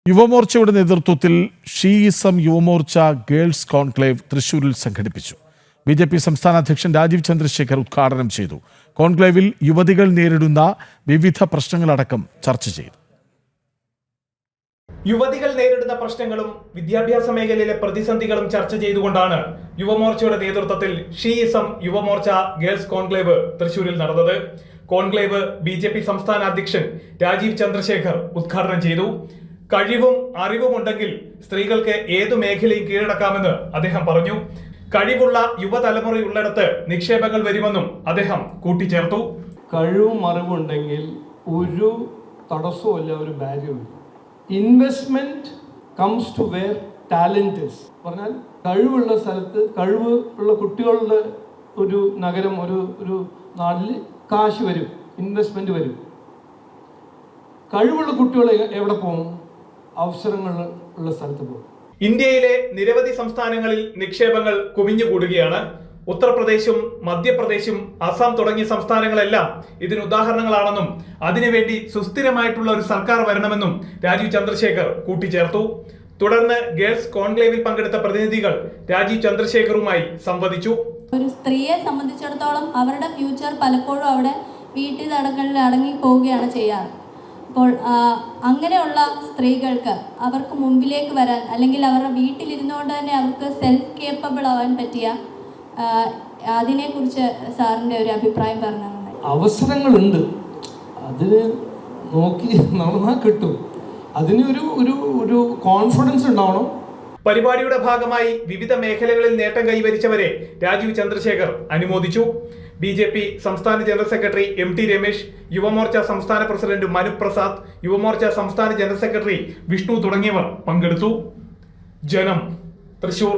യുവമോർച്ചയുടെ നേതൃത്വത്തിൽ ഷീയിസം Yuva Morcha girls conclave തൃശൂരിൽ സംഘടിപ്പിച്ചു. ബി.ജെ.പി. സംസ്ഥാന അധ്യക്ഷൻ രാജീവ് ചന്ദ്രശേഖർ ഉദ്ഘാടനം ചെയ്തു. കോൺക്ലേവിൽ യുവതികൾ നേരിടുന്ന വിവിധ പ്രശ്നങ്ങളടക്കം ചർച്ച ചെയ്തു. യുവതികൾ നേരിടുന്ന പ്രശ്നങ്ങളും വിദ്യാഭ്യാസ മേഖലയിലെ പ്രതിസന്ധികളും ചർച്ച ചെയ്തുകൊണ്ടാണ് യുവമോർച്ചയുടെ നേതൃത്വത്തിൽ ഷീയിസം യുവമോർച്ച ഗേൾസ് കോൺക്ലേവ് തൃശൂരിൽ നടന്നത്. Conclave BJP. സംസ്ഥാന അധ്യക്ഷൻ രാജീവ് ചന്ദ്രശേഖർ ഉദ്ഘാടനം ചെയ്തു. കഴിവും അറിവുമുണ്ടെങ്കിൽ സ്ത്രീകൾക്ക് ഏതു മേഖലയും കീഴടക്കാമെന്ന് അദ്ദേഹം പറഞ്ഞു. കഴിവുള്ള യുവതലമുറയുള്ളിടത്ത് നിക്ഷേപങ്ങൾ വരുമെന്നും അദ്ദേഹം കൂട്ടിച്ചേർത്തു. കഴിവും അറിവുണ്ടെങ്കിൽ ഒരു തടസ്സവുമില്ല, ഒരു ബാരിയറുമില്ല. Investment comes to where talent is. പറഞ്ഞാൽ കഴിവുള്ള സ്ഥലത്ത് കഴിവ് ഉള്ള കുട്ടികളുടെ ഒരു നഗരം, ഒരു നാട്ടിൽ കാശ് വരും, ഇൻവെസ്റ്റ്മെന്റ് വരും. കഴിവുള്ള കുട്ടികൾ എവിടെ പോകും? അവസരങ്ങൾ ഉള്ള സ്ഥലത്ത് പോകും. ഇന്ത്യയിലെ നിരവധി സംസ്ഥാനങ്ങളിൽ നിക്ഷേപങ്ങൾ കുമിഞ്ഞുകൂടുകയാണ്. ഉത്തർപ്രദേശും മധ്യപ്രദേശും അസം തുടങ്ങിയ സംസ്ഥാനങ്ങളെല്ലാം ഇതിന് ഉദാഹരണങ്ങളാണെന്നും അതിനുവേണ്ടി സുസ്ഥിരമായിട്ടുള്ള ഒരു സർക്കാർ വരണമെന്നും രാജീവ് ചന്ദ്രശേഖർ കൂട്ടിച്ചേർത്തു. തുടർന്ന് ഗേൾസ് കോൺക്ലേവിൽ പങ്കെടുത്ത പ്രതിനിധികൾ രാജീവ് ചന്ദ്രശേഖറുമായി സംവദിച്ചു. ഒരു സ്ത്രീയെ സംബന്ധിച്ചിടത്തോളം അവരുടെ ഫ്യൂച്ചർ പലപ്പോഴും അവിടെ വീട്ടിൽ തടങ്ങളിൽ അടങ്ങി പോവുകയാണ് ചെയ്യാറ്. അപ്പോൾ അങ്ങനെയുള്ള സ്ത്രീകൾക്ക് അവർക്ക് മുമ്പിലേക്ക് വരാൻ, അല്ലെങ്കിൽ അവരുടെ വീട്ടിലിരുന്നുകൊണ്ട് തന്നെ അവർക്ക് സെൽഫ് കേപ്പബിൾ ആവാൻ പറ്റിയ അതിനെക്കുറിച്ച് സാറിൻ്റെ ഒരു അഭിപ്രായം പറഞ്ഞാൽ. അവസരങ്ങളുണ്ട്, അതിന് നോക്കി നടന്നാൽ കിട്ടും. അതിന് ഒരു കോൺഫിഡൻസ് ഉണ്ടാവണം. പരിപാടിയുടെ ഭാഗമായി വിവിധ മേഖലകളിൽ നേട്ടം കൈവരിച്ചവരെ രാജീവ് ചന്ദ്രശേഖർ അനുമോദിച്ചു. ബി.ജെ.പി. സംസ്ഥാന ജനറൽ സെക്രട്ടറി എം.ടി. രമേശ്, യുവമോർച്ച സംസ്ഥാന പ്രസിഡന്റ് മനു പ്രസാദ്, യുവമോർച്ച സംസ്ഥാന ജനറൽ സെക്രട്ടറി വിഷ്ണു തുടങ്ങിയവർ പങ്കെടുത്തു. ജനം, തൃശൂർ.